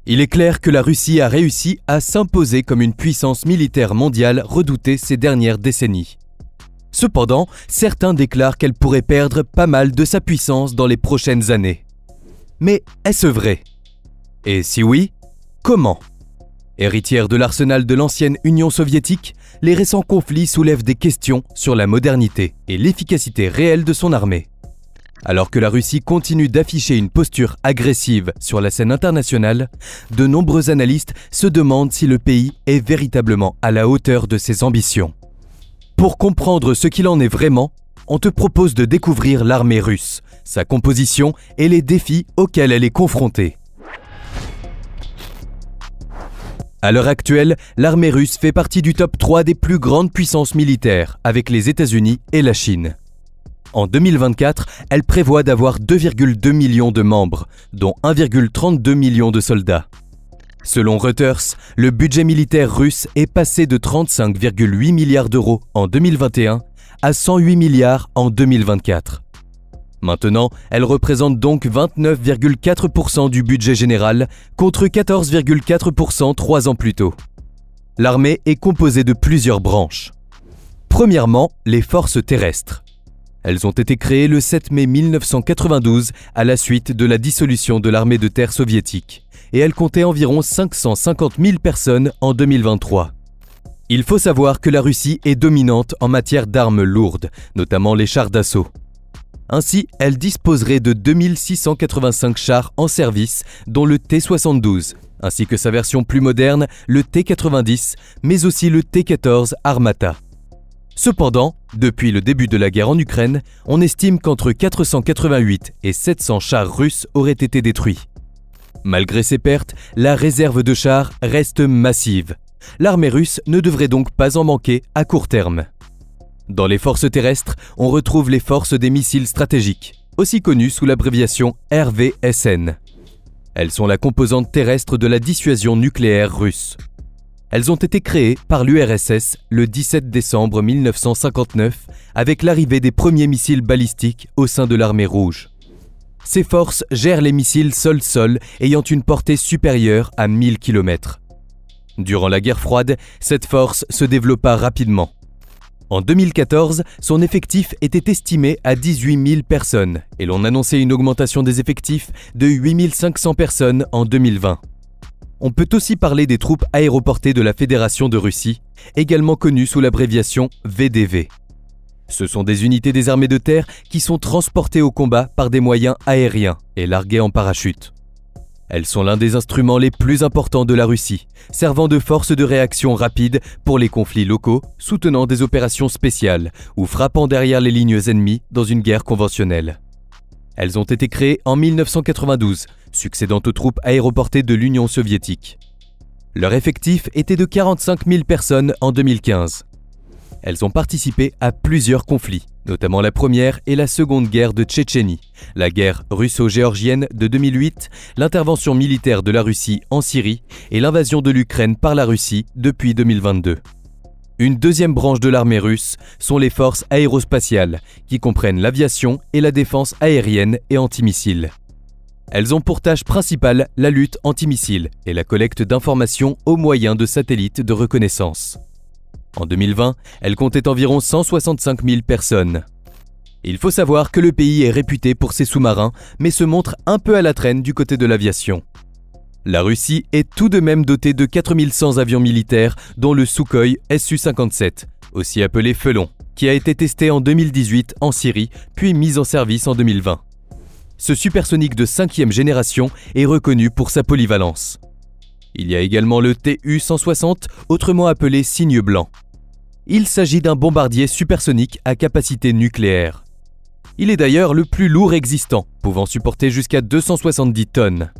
Il est clair que la Russie a réussi à s'imposer comme une puissance militaire mondiale redoutée ces dernières décennies. Cependant, certains déclarent qu'elle pourrait perdre pas mal de sa puissance dans les prochaines années. Mais est-ce vrai? Et si oui, comment? Héritière de l'arsenal de l'ancienne Union soviétique, les récents conflits soulèvent des questions sur la modernité et l'efficacité réelle de son armée. Alors que la Russie continue d'afficher une posture agressive sur la scène internationale, de nombreux analystes se demandent si le pays est véritablement à la hauteur de ses ambitions. Pour comprendre ce qu'il en est vraiment, on te propose de découvrir l'armée russe, sa composition et les défis auxquels elle est confrontée. À l'heure actuelle, l'armée russe fait partie du top 3 des plus grandes puissances militaires, avec les États-Unis et la Chine. En 2024, elle prévoit d'avoir 2,2 millions de membres, dont 1,32 million de soldats. Selon Reuters, le budget militaire russe est passé de 35,8 milliards d'euros en 2021 à 108 milliards en 2024. Maintenant, elle représente donc 29,4% du budget général contre 14,4% 3 ans plus tôt. L'armée est composée de plusieurs branches. Premièrement, les forces terrestres. Elles ont été créées le 7 mai 1992 à la suite de la dissolution de l'armée de terre soviétique et elles comptaient environ 550 000 personnes en 2023. Il faut savoir que la Russie est dominante en matière d'armes lourdes, notamment les chars d'assaut. Ainsi, elle disposerait de 2685 chars en service, dont le T-72, ainsi que sa version plus moderne, le T-90, mais aussi le T-14 Armata. Cependant, depuis le début de la guerre en Ukraine, on estime qu'entre 488 et 700 chars russes auraient été détruits. Malgré ces pertes, la réserve de chars reste massive. L'armée russe ne devrait donc pas en manquer à court terme. Dans les forces terrestres, on retrouve les forces des missiles stratégiques, aussi connues sous l'abréviation RVSN. Elles sont la composante terrestre de la dissuasion nucléaire russe. Elles ont été créées par l'URSS le 17 décembre 1959 avec l'arrivée des premiers missiles balistiques au sein de l'armée rouge. Ces forces gèrent les missiles sol-sol ayant une portée supérieure à 1000 km. Durant la guerre froide, cette force se développa rapidement. En 2014, son effectif était estimé à 18 000 personnes et l'on annonçait une augmentation des effectifs de 8 500 personnes en 2020. On peut aussi parler des troupes aéroportées de la Fédération de Russie, également connues sous l'abréviation VDV. Ce sont des unités des armées de terre qui sont transportées au combat par des moyens aériens et larguées en parachute. Elles sont l'un des instruments les plus importants de la Russie, servant de force de réaction rapide pour les conflits locaux, soutenant des opérations spéciales ou frappant derrière les lignes ennemies dans une guerre conventionnelle. Elles ont été créées en 1992, succédant aux troupes aéroportées de l'Union soviétique. Leur effectif était de 45 000 personnes en 2015. Elles ont participé à plusieurs conflits, notamment la première et la seconde guerre de Tchétchénie, la guerre russo-géorgienne de 2008, l'intervention militaire de la Russie en Syrie et l'invasion de l'Ukraine par la Russie depuis 2022. Une deuxième branche de l'armée russe sont les forces aérospatiales, qui comprennent l'aviation et la défense aérienne et antimissiles. Elles ont pour tâche principale la lutte antimissiles et la collecte d'informations au moyen de satellites de reconnaissance. En 2020, elles comptaient environ 165 000 personnes. Il faut savoir que le pays est réputé pour ses sous-marins, mais se montre un peu à la traîne du côté de l'aviation. La Russie est tout de même dotée de 4100 avions militaires, dont le Sukhoi Su-57, aussi appelé Felon, qui a été testé en 2018 en Syrie, puis mis en service en 2020. Ce supersonique de 5e génération est reconnu pour sa polyvalence. Il y a également le Tu-160, autrement appelé Cygne blanc. Il s'agit d'un bombardier supersonique à capacité nucléaire. Il est d'ailleurs le plus lourd existant, pouvant supporter jusqu'à 270 tonnes.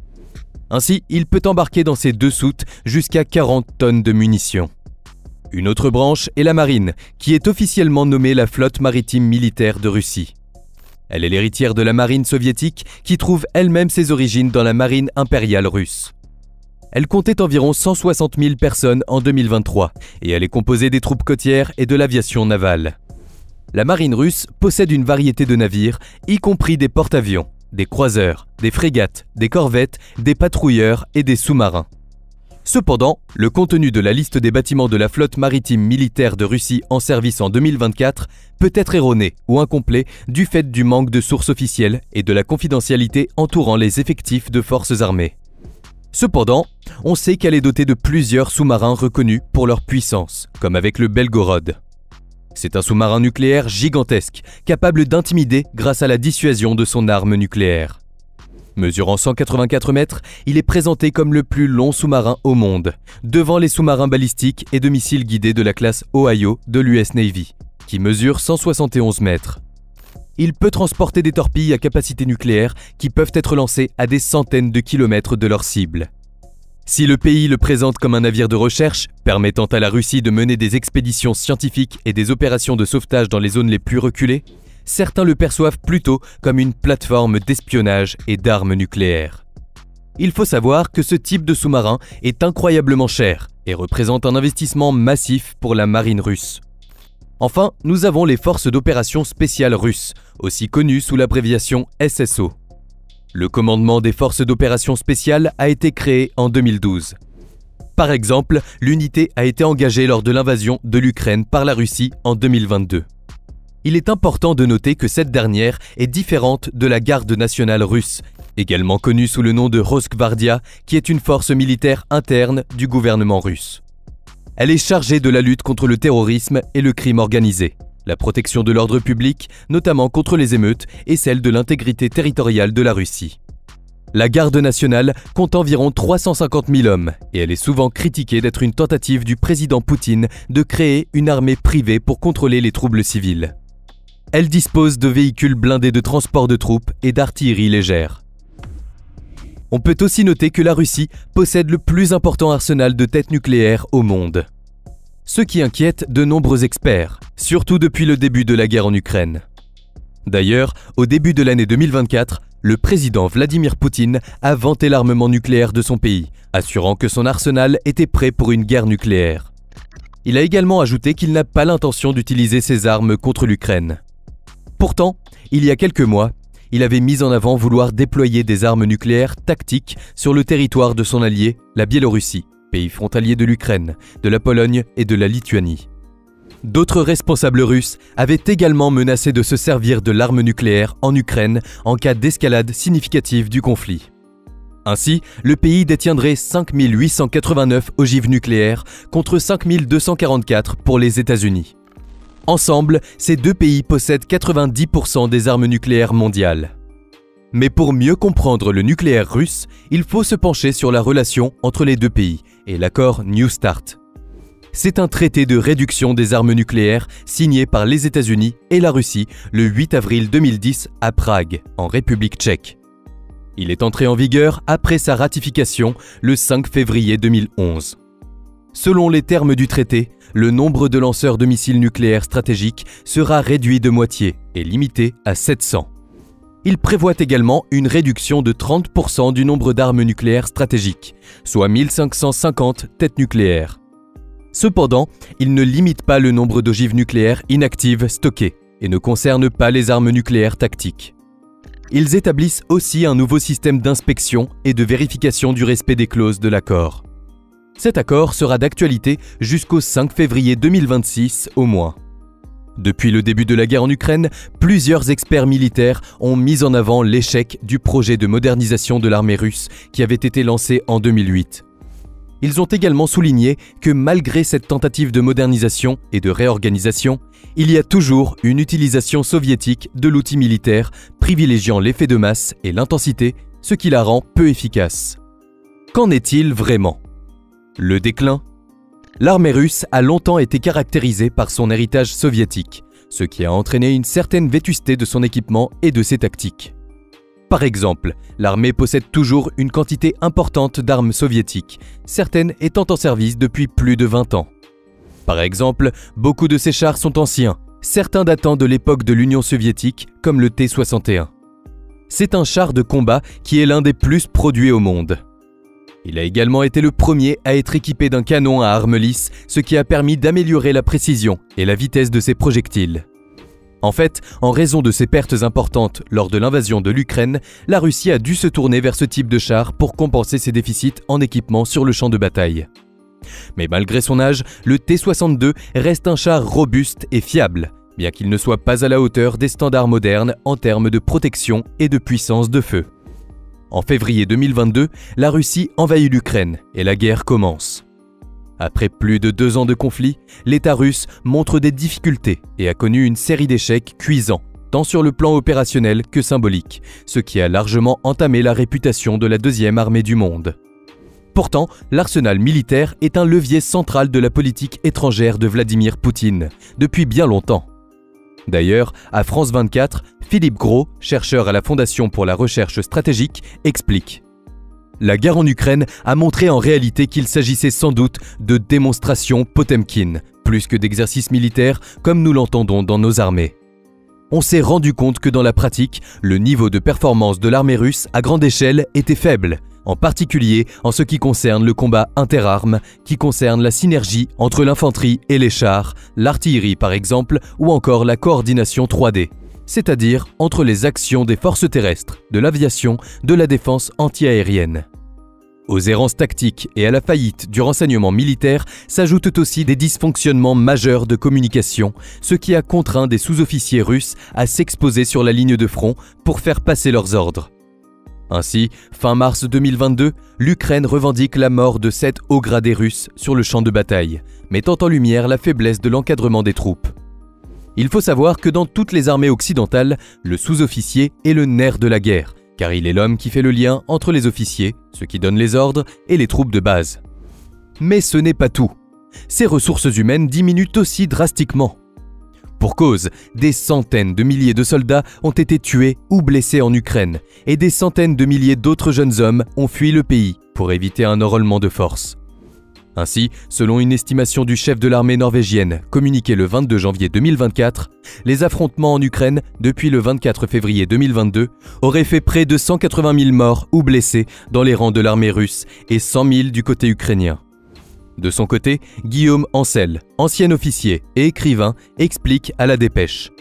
Ainsi, il peut embarquer dans ses deux soutes jusqu'à 40 tonnes de munitions. Une autre branche est la marine, qui est officiellement nommée la flotte maritime militaire de Russie. Elle est l'héritière de la marine soviétique qui trouve elle-même ses origines dans la marine impériale russe. Elle comptait environ 160 000 personnes en 2023 et elle est composée des troupes côtières et de l'aviation navale. La marine russe possède une variété de navires, y compris des porte-avions, des croiseurs, des frégates, des corvettes, des patrouilleurs et des sous-marins. Cependant, le contenu de la liste des bâtiments de la flotte maritime militaire de Russie en service en 2024 peut être erroné ou incomplet du fait du manque de sources officielles et de la confidentialité entourant les effectifs de forces armées. Cependant, on sait qu'elle est dotée de plusieurs sous-marins reconnus pour leur puissance, comme avec le Belgorod. C'est un sous-marin nucléaire gigantesque, capable d'intimider grâce à la dissuasion de son arme nucléaire. Mesurant 184 mètres, il est présenté comme le plus long sous-marin au monde, devant les sous-marins balistiques et de missiles guidés de la classe Ohio de l'US Navy, qui mesure 171 mètres. Il peut transporter des torpilles à capacité nucléaire qui peuvent être lancées à des centaines de kilomètres de leur cible. Si le pays le présente comme un navire de recherche, permettant à la Russie de mener des expéditions scientifiques et des opérations de sauvetage dans les zones les plus reculées, certains le perçoivent plutôt comme une plateforme d'espionnage et d'armes nucléaires. Il faut savoir que ce type de sous-marin est incroyablement cher et représente un investissement massif pour la marine russe. Enfin, nous avons les forces d'opération spéciales russes, aussi connues sous l'abréviation SSO. Le commandement des forces d'opération spéciales a été créé en 2012. Par exemple, l'unité a été engagée lors de l'invasion de l'Ukraine par la Russie en 2022. Il est important de noter que cette dernière est différente de la garde nationale russe, également connue sous le nom de Rosgvardia, qui est une force militaire interne du gouvernement russe. Elle est chargée de la lutte contre le terrorisme et le crime organisé, la protection de l'ordre public, notamment contre les émeutes, et celle de l'intégrité territoriale de la Russie. La garde nationale compte environ 350 000 hommes et elle est souvent critiquée d'être une tentative du président Poutine de créer une armée privée pour contrôler les troubles civils. Elle dispose de véhicules blindés de transport de troupes et d'artillerie légère. On peut aussi noter que la Russie possède le plus important arsenal de têtes nucléaires au monde. Ce qui inquiète de nombreux experts, surtout depuis le début de la guerre en Ukraine. D'ailleurs, au début de l'année 2024, le président Vladimir Poutine a vanté l'armement nucléaire de son pays, assurant que son arsenal était prêt pour une guerre nucléaire. Il a également ajouté qu'il n'a pas l'intention d'utiliser ses armes contre l'Ukraine. Pourtant, il y a quelques mois, il avait mis en avant vouloir déployer des armes nucléaires tactiques sur le territoire de son allié, la Biélorussie, pays frontalier de l'Ukraine, de la Pologne et de la Lituanie. D'autres responsables russes avaient également menacé de se servir de l'arme nucléaire en Ukraine en cas d'escalade significative du conflit. Ainsi, le pays détiendrait 5 889 ogives nucléaires contre 5 244 pour les États-Unis. Ensemble, ces deux pays possèdent 90% des armes nucléaires mondiales. Mais pour mieux comprendre le nucléaire russe, il faut se pencher sur la relation entre les deux pays et l'accord New START. C'est un traité de réduction des armes nucléaires signé par les États-Unis et la Russie le 8 avril 2010 à Prague, en République tchèque. Il est entré en vigueur après sa ratification le 5 février 2011. Selon les termes du traité, le nombre de lanceurs de missiles nucléaires stratégiques sera réduit de moitié et limité à 700. Il prévoit également une réduction de 30% du nombre d'armes nucléaires stratégiques, soit 1550 têtes nucléaires. Cependant, il ne limite pas le nombre d'ogives nucléaires inactives stockées et ne concerne pas les armes nucléaires tactiques. Ils établissent aussi un nouveau système d'inspection et de vérification du respect des clauses de l'accord. Cet accord sera d'actualité jusqu'au 5 février 2026 au moins. Depuis le début de la guerre en Ukraine, plusieurs experts militaires ont mis en avant l'échec du projet de modernisation de l'armée russe qui avait été lancé en 2008. Ils ont également souligné que malgré cette tentative de modernisation et de réorganisation, il y a toujours une utilisation soviétique de l'outil militaire privilégiant l'effet de masse et l'intensité, ce qui la rend peu efficace. Qu'en est-il vraiment ? Le déclin ? L'armée russe a longtemps été caractérisée par son héritage soviétique, ce qui a entraîné une certaine vétusté de son équipement et de ses tactiques. Par exemple, l'armée possède toujours une quantité importante d'armes soviétiques, certaines étant en service depuis plus de 20 ans. Par exemple, beaucoup de ces chars sont anciens, certains datant de l'époque de l'Union soviétique, comme le T-61. C'est un char de combat qui est l'un des plus produits au monde. Il a également été le premier à être équipé d'un canon à arme lisse, ce qui a permis d'améliorer la précision et la vitesse de ses projectiles. En fait, en raison de ses pertes importantes lors de l'invasion de l'Ukraine, la Russie a dû se tourner vers ce type de char pour compenser ses déficits en équipement sur le champ de bataille. Mais malgré son âge, le T-62 reste un char robuste et fiable, bien qu'il ne soit pas à la hauteur des standards modernes en termes de protection et de puissance de feu. En février 2022, la Russie envahit l'Ukraine et la guerre commence. Après plus de 2 ans de conflit, l'État russe montre des difficultés et a connu une série d'échecs cuisants, tant sur le plan opérationnel que symbolique, ce qui a largement entamé la réputation de la deuxième armée du monde. Pourtant, l'arsenal militaire est un levier central de la politique étrangère de Vladimir Poutine, depuis bien longtemps. D'ailleurs, à France 24, Philippe Gros, chercheur à la Fondation pour la recherche stratégique, explique: la guerre en Ukraine a montré en réalité qu'il s'agissait sans doute de démonstrations Potemkin, plus que d'exercices militaires comme nous l'entendons dans nos armées. On s'est rendu compte que dans la pratique, le niveau de performance de l'armée russe à grande échelle était faible, en particulier en ce qui concerne le combat interarmes, qui concerne la synergie entre l'infanterie et les chars, l'artillerie par exemple, ou encore la coordination 3D. C'est-à-dire entre les actions des forces terrestres, de l'aviation, de la défense antiaérienne. Aux errances tactiques et à la faillite du renseignement militaire s'ajoutent aussi des dysfonctionnements majeurs de communication, ce qui a contraint des sous-officiers russes à s'exposer sur la ligne de front pour faire passer leurs ordres. Ainsi, fin mars 2022, l'Ukraine revendique la mort de 7 hauts gradés russes sur le champ de bataille, mettant en lumière la faiblesse de l'encadrement des troupes. Il faut savoir que dans toutes les armées occidentales, le sous-officier est le nerf de la guerre, car il est l'homme qui fait le lien entre les officiers, ceux qui donnent les ordres, et les troupes de base. Mais ce n'est pas tout. Ces ressources humaines diminuent aussi drastiquement. Pour cause, des centaines de milliers de soldats ont été tués ou blessés en Ukraine, et des centaines de milliers d'autres jeunes hommes ont fui le pays pour éviter un enrôlement de force. Ainsi, selon une estimation du chef de l'armée norvégienne communiquée le 22 janvier 2024, les affrontements en Ukraine depuis le 24 février 2022 auraient fait près de 180 000 morts ou blessés dans les rangs de l'armée russe et 100 000 du côté ukrainien. De son côté, Guillaume Ancel, ancien officier et écrivain, explique à La Dépêche: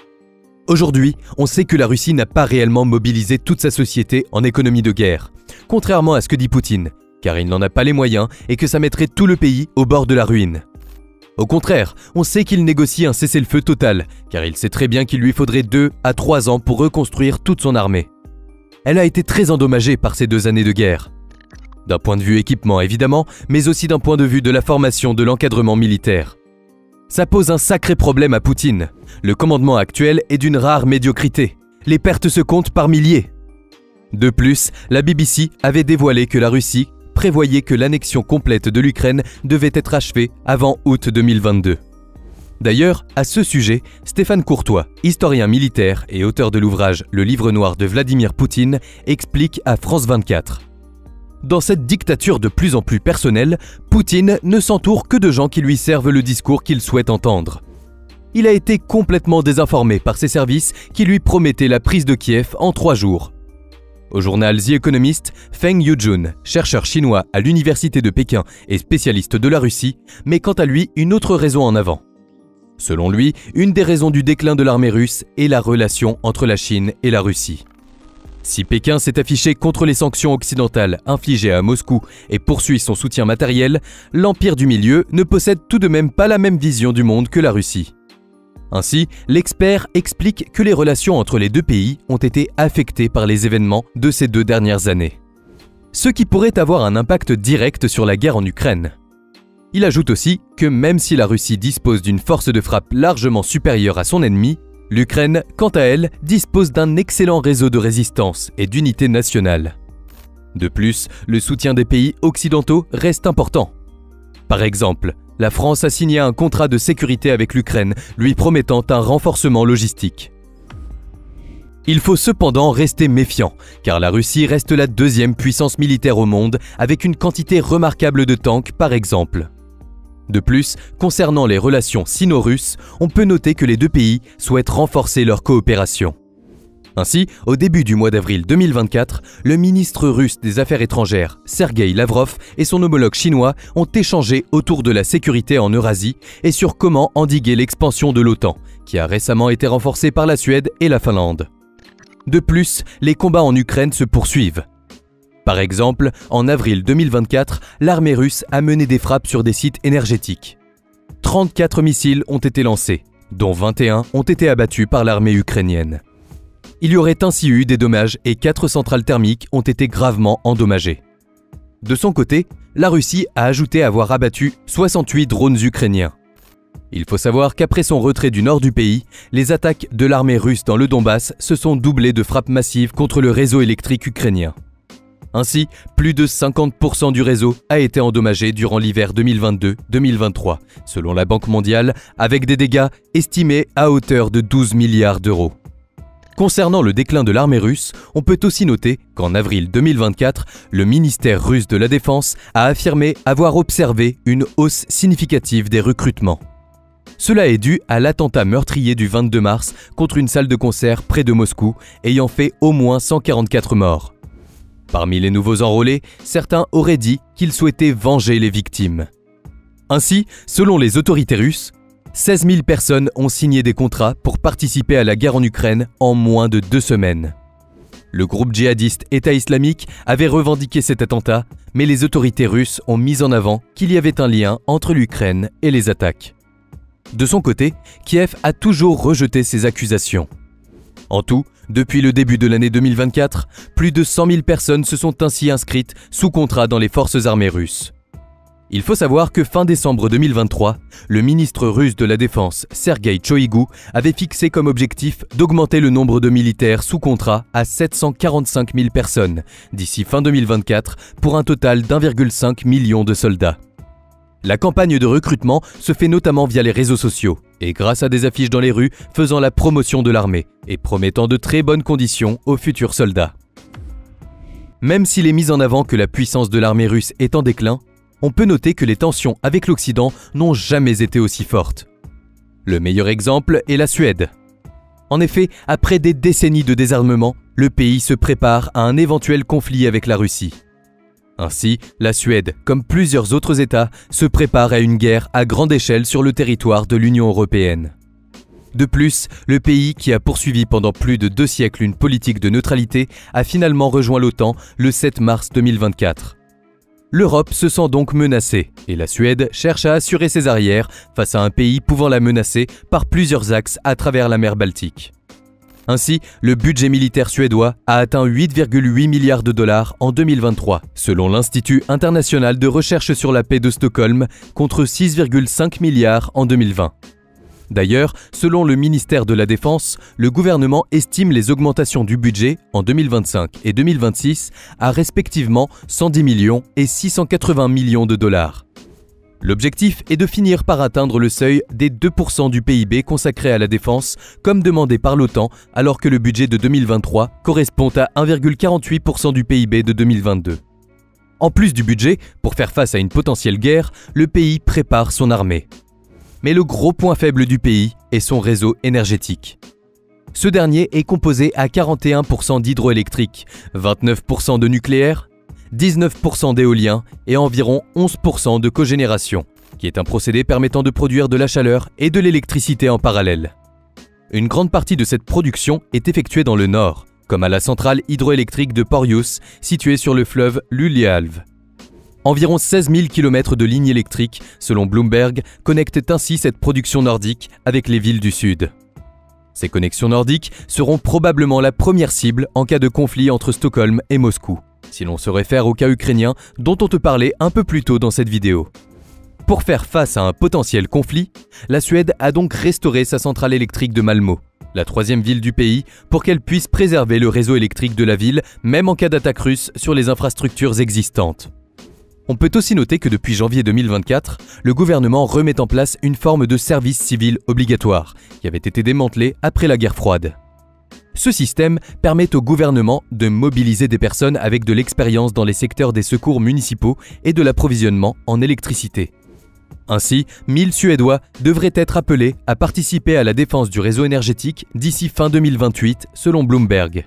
aujourd'hui, on sait que la Russie n'a pas réellement mobilisé toute sa société en économie de guerre, contrairement à ce que dit Poutine, car il n'en a pas les moyens et que ça mettrait tout le pays au bord de la ruine. Au contraire, on sait qu'il négocie un cessez-le-feu total, car il sait très bien qu'il lui faudrait 2 à 3 ans pour reconstruire toute son armée. Elle a été très endommagée par ces 2 années de guerre. D'un point de vue équipement évidemment, mais aussi d'un point de vue de la formation de l'encadrement militaire. Ça pose un sacré problème à Poutine. Le commandement actuel est d'une rare médiocrité. Les pertes se comptent par milliers. De plus, la BBC avait dévoilé que la Russie prévoyait que l'annexion complète de l'Ukraine devait être achevée avant août 2022. D'ailleurs, à ce sujet, Stéphane Courtois, historien militaire et auteur de l'ouvrage Le Livre noir de Vladimir Poutine, explique à France 24. Dans cette dictature de plus en plus personnelle, Poutine ne s'entoure que de gens qui lui servent le discours qu'il souhaite entendre. Il a été complètement désinformé par ses services qui lui promettaient la prise de Kiev en 3 jours. Au journal The Economist, Feng Yujun, chercheur chinois à l'université de Pékin et spécialiste de la Russie, met quant à lui une autre raison en avant. Selon lui, une des raisons du déclin de l'armée russe est la relation entre la Chine et la Russie. Si Pékin s'est affiché contre les sanctions occidentales infligées à Moscou et poursuit son soutien matériel, l'Empire du Milieu ne possède tout de même pas la même vision du monde que la Russie. Ainsi, l'expert explique que les relations entre les 2 pays ont été affectées par les événements de ces 2 dernières années. Ce qui pourrait avoir un impact direct sur la guerre en Ukraine. Il ajoute aussi que même si la Russie dispose d'une force de frappe largement supérieure à son ennemi, l'Ukraine, quant à elle, dispose d'un excellent réseau de résistance et d'unité nationale. De plus, le soutien des pays occidentaux reste important. Par exemple, la France a signé un contrat de sécurité avec l'Ukraine, lui promettant un renforcement logistique. Il faut cependant rester méfiant, car la Russie reste la 2e puissance militaire au monde, avec une quantité remarquable de tanks par exemple. De plus, concernant les relations sino-russes, on peut noter que les 2 pays souhaitent renforcer leur coopération. Ainsi, au début du mois d'avril 2024, le ministre russe des Affaires étrangères, Sergueï Lavrov, et son homologue chinois ont échangé autour de la sécurité en Eurasie et sur comment endiguer l'expansion de l'OTAN, qui a récemment été renforcée par la Suède et la Finlande. De plus, les combats en Ukraine se poursuivent. Par exemple, en avril 2024, l'armée russe a mené des frappes sur des sites énergétiques. 34 missiles ont été lancés, dont 21 ont été abattus par l'armée ukrainienne. Il y aurait ainsi eu des dommages et 4 centrales thermiques ont été gravement endommagées. De son côté, la Russie a ajouté avoir abattu 68 drones ukrainiens. Il faut savoir qu'après son retrait du nord du pays, les attaques de l'armée russe dans le Donbass se sont doublées de frappes massives contre le réseau électrique ukrainien. Ainsi, plus de 50% du réseau a été endommagé durant l'hiver 2022-2023, selon la Banque mondiale, avec des dégâts estimés à hauteur de 12 milliards d'euros. Concernant le déclin de l'armée russe, on peut aussi noter qu'en avril 2024, le ministère russe de la Défense a affirmé avoir observé une hausse significative des recrutements. Cela est dû à l'attentat meurtrier du 22 mars contre une salle de concert près de Moscou, ayant fait au moins 144 morts. Parmi les nouveaux enrôlés, certains auraient dit qu'ils souhaitaient venger les victimes. Ainsi, selon les autorités russes, 16 000 personnes ont signé des contrats pour participer à la guerre en Ukraine en moins de 2 semaines. Le groupe djihadiste État islamique avait revendiqué cet attentat, mais les autorités russes ont mis en avant qu'il y avait un lien entre l'Ukraine et les attaques. De son côté, Kiev a toujours rejeté ces accusations. En tout, depuis le début de l'année 2024, plus de 100 000 personnes se sont ainsi inscrites sous contrat dans les forces armées russes. Il faut savoir que fin décembre 2023, le ministre russe de la Défense, Sergueï Shoigu, avait fixé comme objectif d'augmenter le nombre de militaires sous contrat à 745 000 personnes d'ici fin 2024 pour un total d'1,5 million de soldats. La campagne de recrutement se fait notamment via les réseaux sociaux et grâce à des affiches dans les rues faisant la promotion de l'armée et promettant de très bonnes conditions aux futurs soldats. Même s'il est mis en avant que la puissance de l'armée russe est en déclin, on peut noter que les tensions avec l'Occident n'ont jamais été aussi fortes. Le meilleur exemple est la Suède. En effet, après des décennies de désarmement, le pays se prépare à un éventuel conflit avec la Russie. Ainsi, la Suède, comme plusieurs autres États, se prépare à une guerre à grande échelle sur le territoire de l'Union européenne. De plus, le pays qui a poursuivi pendant plus de 2 siècles une politique de neutralité a finalement rejoint l'OTAN le 7 mars 2024. L'Europe se sent donc menacée et la Suède cherche à assurer ses arrières face à un pays pouvant la menacer par plusieurs axes à travers la mer Baltique. Ainsi, le budget militaire suédois a atteint 8,8 milliards de dollars en 2023, selon l'Institut international de recherche sur la paix de Stockholm, contre 6,5 milliards en 2020. D'ailleurs, selon le ministère de la Défense, le gouvernement estime les augmentations du budget en 2025 et 2026 à respectivement 110 millions et 680 millions de dollars. L'objectif est de finir par atteindre le seuil des 2% du PIB consacré à la défense, comme demandé par l'OTAN, alors que le budget de 2023 correspond à 1,48% du PIB de 2022. En plus du budget, pour faire face à une potentielle guerre, le pays prépare son armée. Mais le gros point faible du pays est son réseau énergétique. Ce dernier est composé à 41% d'hydroélectrique, 29% de nucléaire, 19% d'éolien et environ 11% de cogénération, qui est un procédé permettant de produire de la chaleur et de l'électricité en parallèle. Une grande partie de cette production est effectuée dans le nord, comme à la centrale hydroélectrique de Porjus, située sur le fleuve Luleälv. Environ 16 000 km de lignes électriques, selon Bloomberg, connectent ainsi cette production nordique avec les villes du sud. Ces connexions nordiques seront probablement la première cible en cas de conflit entre Stockholm et Moscou, si l'on se réfère au cas ukrainien dont on te parlait un peu plus tôt dans cette vidéo. Pour faire face à un potentiel conflit, la Suède a donc restauré sa centrale électrique de Malmö, la 3e ville du pays, pour qu'elle puisse préserver le réseau électrique de la ville, même en cas d'attaque russe sur les infrastructures existantes. On peut aussi noter que depuis janvier 2024, le gouvernement remet en place une forme de service civil obligatoire, qui avait été démantelé après la guerre froide. Ce système permet au gouvernement de mobiliser des personnes avec de l'expérience dans les secteurs des secours municipaux et de l'approvisionnement en électricité. Ainsi, 1000 Suédois devraient être appelés à participer à la défense du réseau énergétique d'ici fin 2028, selon Bloomberg.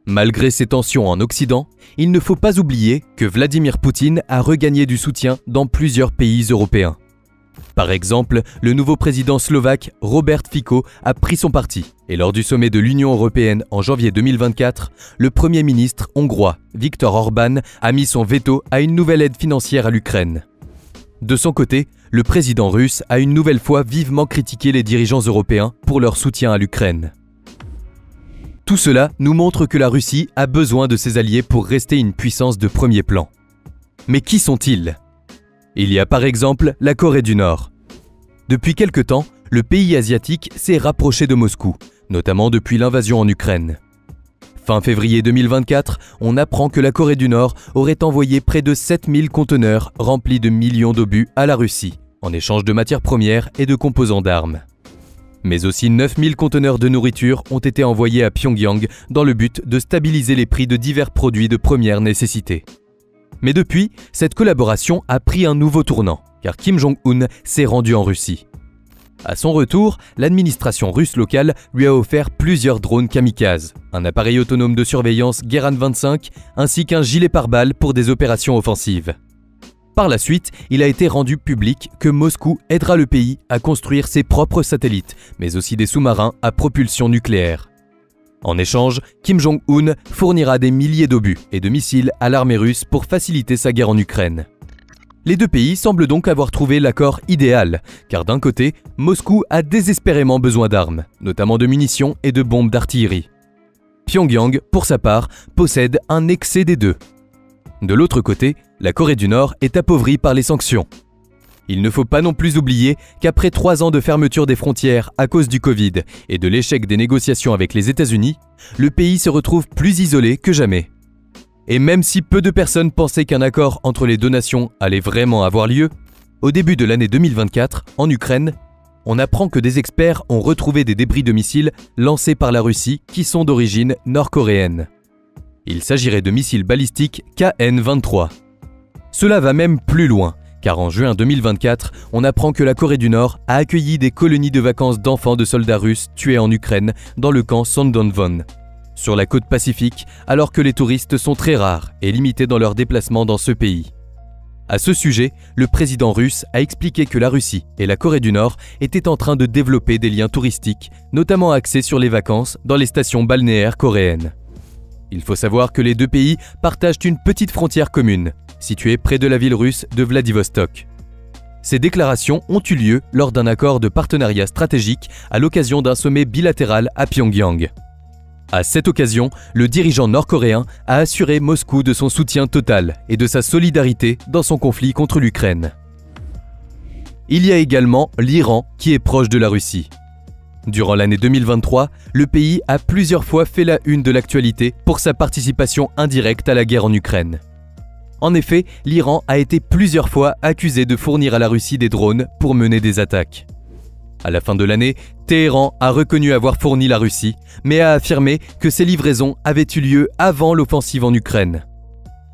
Malgré ces tensions en Occident, il ne faut pas oublier que Vladimir Poutine a regagné du soutien dans plusieurs pays européens. Par exemple, le nouveau président slovaque Robert Fico a pris son parti et lors du sommet de l'Union européenne en janvier 2024, le Premier ministre hongrois Viktor Orbán a mis son veto à une nouvelle aide financière à l'Ukraine. De son côté, le président russe a une nouvelle fois vivement critiqué les dirigeants européens pour leur soutien à l'Ukraine. Tout cela nous montre que la Russie a besoin de ses alliés pour rester une puissance de premier plan. Mais qui sont-ils ? Il y a par exemple la Corée du Nord. Depuis quelque temps, le pays asiatique s'est rapproché de Moscou, notamment depuis l'invasion en Ukraine. Fin février 2024, on apprend que la Corée du Nord aurait envoyé près de 7000 conteneurs remplis de millions d'obus à la Russie, en échange de matières premières et de composants d'armes. Mais aussi 9000 conteneurs de nourriture ont été envoyés à Pyongyang dans le but de stabiliser les prix de divers produits de première nécessité. Mais depuis, cette collaboration a pris un nouveau tournant, car Kim Jong-un s'est rendu en Russie. À son retour, l'administration russe locale lui a offert plusieurs drones kamikazes, un appareil autonome de surveillance Geran 25 ainsi qu'un gilet pare-balles pour des opérations offensives. Par la suite, il a été rendu public que Moscou aidera le pays à construire ses propres satellites, mais aussi des sous-marins à propulsion nucléaire. En échange, Kim Jong-un fournira des milliers d'obus et de missiles à l'armée russe pour faciliter sa guerre en Ukraine. Les deux pays semblent donc avoir trouvé l'accord idéal, car d'un côté, Moscou a désespérément besoin d'armes, notamment de munitions et de bombes d'artillerie. Pyongyang, pour sa part, possède un excès des deux. De l'autre côté, la Corée du Nord est appauvrie par les sanctions. Il ne faut pas non plus oublier qu'après 3 ans de fermeture des frontières à cause du Covid et de l'échec des négociations avec les États-Unis, le pays se retrouve plus isolé que jamais. Et même si peu de personnes pensaient qu'un accord entre les deux nations allait vraiment avoir lieu, au début de l'année 2024, en Ukraine, on apprend que des experts ont retrouvé des débris de missiles lancés par la Russie qui sont d'origine nord-coréenne. Il s'agirait de missiles balistiques KN-23. Cela va même plus loin, car en juin 2024, on apprend que la Corée du Nord a accueilli des colonies de vacances d'enfants de soldats russes tués en Ukraine dans le camp Sandonvon, sur la côte Pacifique, alors que les touristes sont très rares et limités dans leurs déplacements dans ce pays. À ce sujet, le président russe a expliqué que la Russie et la Corée du Nord étaient en train de développer des liens touristiques, notamment axés sur les vacances dans les stations balnéaires coréennes. Il faut savoir que les deux pays partagent une petite frontière commune, située près de la ville russe de Vladivostok. Ces déclarations ont eu lieu lors d'un accord de partenariat stratégique à l'occasion d'un sommet bilatéral à Pyongyang. À cette occasion, le dirigeant nord-coréen a assuré Moscou de son soutien total et de sa solidarité dans son conflit contre l'Ukraine. Il y a également l'Iran qui est proche de la Russie. Durant l'année 2023, le pays a plusieurs fois fait la une de l'actualité pour sa participation indirecte à la guerre en Ukraine. En effet, l'Iran a été plusieurs fois accusé de fournir à la Russie des drones pour mener des attaques. À la fin de l'année, Téhéran a reconnu avoir fourni la Russie, mais a affirmé que ces livraisons avaient eu lieu avant l'offensive en Ukraine.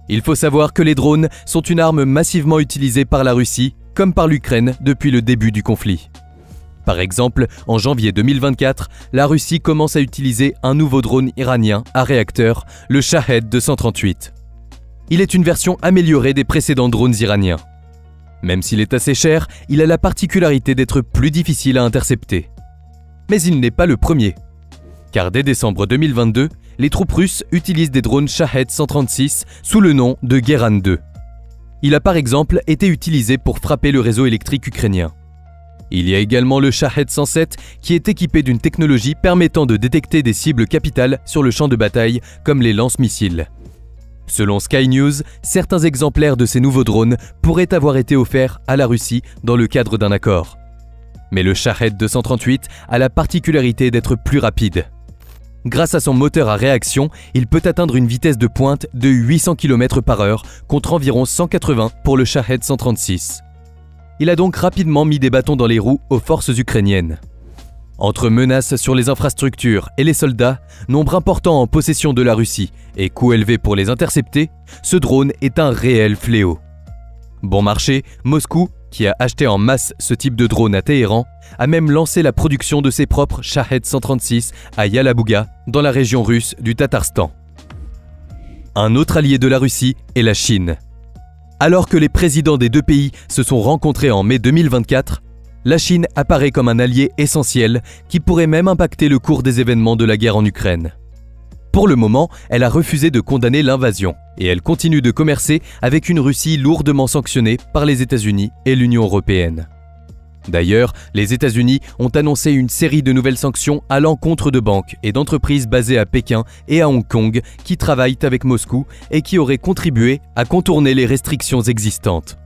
Il faut savoir que les drones sont une arme massivement utilisée par la Russie, comme par l'Ukraine depuis le début du conflit. Par exemple, en janvier 2024, la Russie commence à utiliser un nouveau drone iranien à réacteur, le Shahed 238. Il est une version améliorée des précédents drones iraniens. Même s'il est assez cher, il a la particularité d'être plus difficile à intercepter. Mais il n'est pas le premier. Car dès décembre 2022, les troupes russes utilisent des drones Shahed 136 sous le nom de Geran 2. Il a par exemple été utilisé pour frapper le réseau électrique ukrainien. Il y a également le Shahed 107 qui est équipé d'une technologie permettant de détecter des cibles capitales sur le champ de bataille comme les lance-missiles. Selon Sky News, certains exemplaires de ces nouveaux drones pourraient avoir été offerts à la Russie dans le cadre d'un accord. Mais le Shahed 238 a la particularité d'être plus rapide. Grâce à son moteur à réaction, il peut atteindre une vitesse de pointe de 800 km/h contre environ 180 pour le Shahed 136. Il a donc rapidement mis des bâtons dans les roues aux forces ukrainiennes. Entre menaces sur les infrastructures et les soldats, nombre important en possession de la Russie et coût élevé pour les intercepter, ce drone est un réel fléau. Bon marché, Moscou, qui a acheté en masse ce type de drone à Téhéran, a même lancé la production de ses propres Shahed 136 à Yalabouga, dans la région russe du Tatarstan. Un autre allié de la Russie est la Chine. Alors que les présidents des deux pays se sont rencontrés en mai 2024, la Chine apparaît comme un allié essentiel qui pourrait même impacter le cours des événements de la guerre en Ukraine. Pour le moment, elle a refusé de condamner l'invasion et elle continue de commercer avec une Russie lourdement sanctionnée par les États-Unis et l'Union européenne. D'ailleurs, les États-Unis ont annoncé une série de nouvelles sanctions à l'encontre de banques et d'entreprises basées à Pékin et à Hong Kong qui travaillent avec Moscou et qui auraient contribué à contourner les restrictions existantes.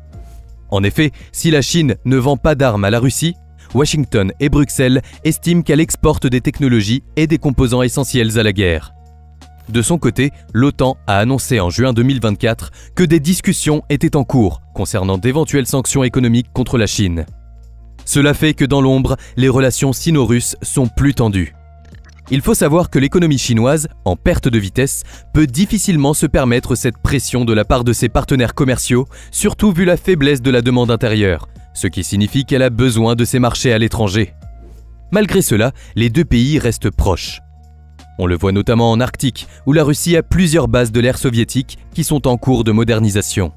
En effet, si la Chine ne vend pas d'armes à la Russie, Washington et Bruxelles estiment qu'elle exporte des technologies et des composants essentiels à la guerre. De son côté, l'OTAN a annoncé en juin 2024 que des discussions étaient en cours concernant d'éventuelles sanctions économiques contre la Chine. Cela fait que dans l'ombre, les relations sino-russes sont plus tendues. Il faut savoir que l'économie chinoise, en perte de vitesse, peut difficilement se permettre cette pression de la part de ses partenaires commerciaux, surtout vu la faiblesse de la demande intérieure, ce qui signifie qu'elle a besoin de ses marchés à l'étranger. Malgré cela, les deux pays restent proches. On le voit notamment en Arctique, où la Russie a plusieurs bases de l'ère soviétique qui sont en cours de modernisation.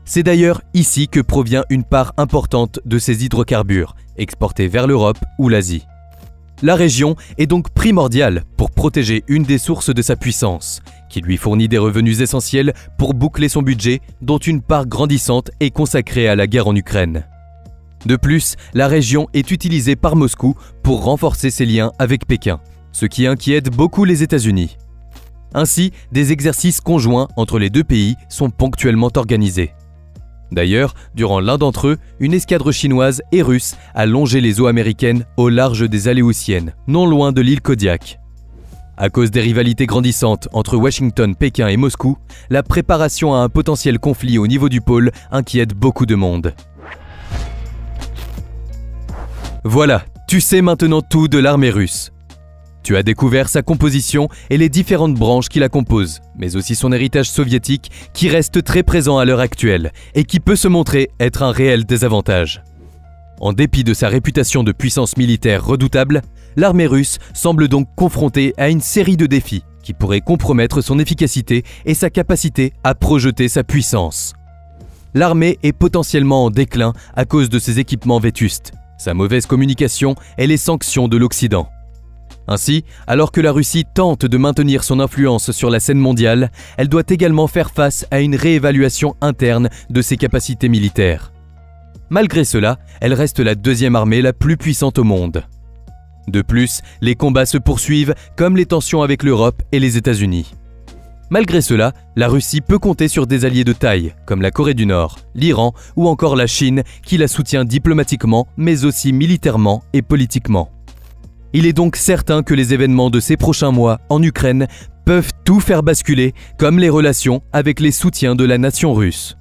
C'est d'ailleurs ici que provient une part importante de ces hydrocarbures, exportés vers l'Europe ou l'Asie. La région est donc primordiale pour protéger une des sources de sa puissance, qui lui fournit des revenus essentiels pour boucler son budget, dont une part grandissante est consacrée à la guerre en Ukraine. De plus, la région est utilisée par Moscou pour renforcer ses liens avec Pékin, ce qui inquiète beaucoup les États-Unis. Ainsi, des exercices conjoints entre les deux pays sont ponctuellement organisés. D'ailleurs, durant l'un d'entre eux, une escadre chinoise et russe a longé les eaux américaines au large des Aléoutiennes, non loin de l'île Kodiak. À cause des rivalités grandissantes entre Washington, Pékin et Moscou, la préparation à un potentiel conflit au niveau du pôle inquiète beaucoup de monde. Voilà, tu sais maintenant tout de l'armée russe. Tu as découvert sa composition et les différentes branches qui la composent, mais aussi son héritage soviétique qui reste très présent à l'heure actuelle et qui peut se montrer être un réel désavantage. En dépit de sa réputation de puissance militaire redoutable, l'armée russe semble donc confrontée à une série de défis qui pourraient compromettre son efficacité et sa capacité à projeter sa puissance. L'armée est potentiellement en déclin à cause de ses équipements vétustes, sa mauvaise communication et les sanctions de l'Occident. Ainsi, alors que la Russie tente de maintenir son influence sur la scène mondiale, elle doit également faire face à une réévaluation interne de ses capacités militaires. Malgré cela, elle reste la deuxième armée la plus puissante au monde. De plus, les combats se poursuivent comme les tensions avec l'Europe et les États-Unis. Malgré cela, la Russie peut compter sur des alliés de taille, comme la Corée du Nord, l'Iran ou encore la Chine, qui la soutient diplomatiquement, mais aussi militairement et politiquement. Il est donc certain que les événements de ces prochains mois en Ukraine peuvent tout faire basculer, comme les relations avec les soutiens de la nation russe.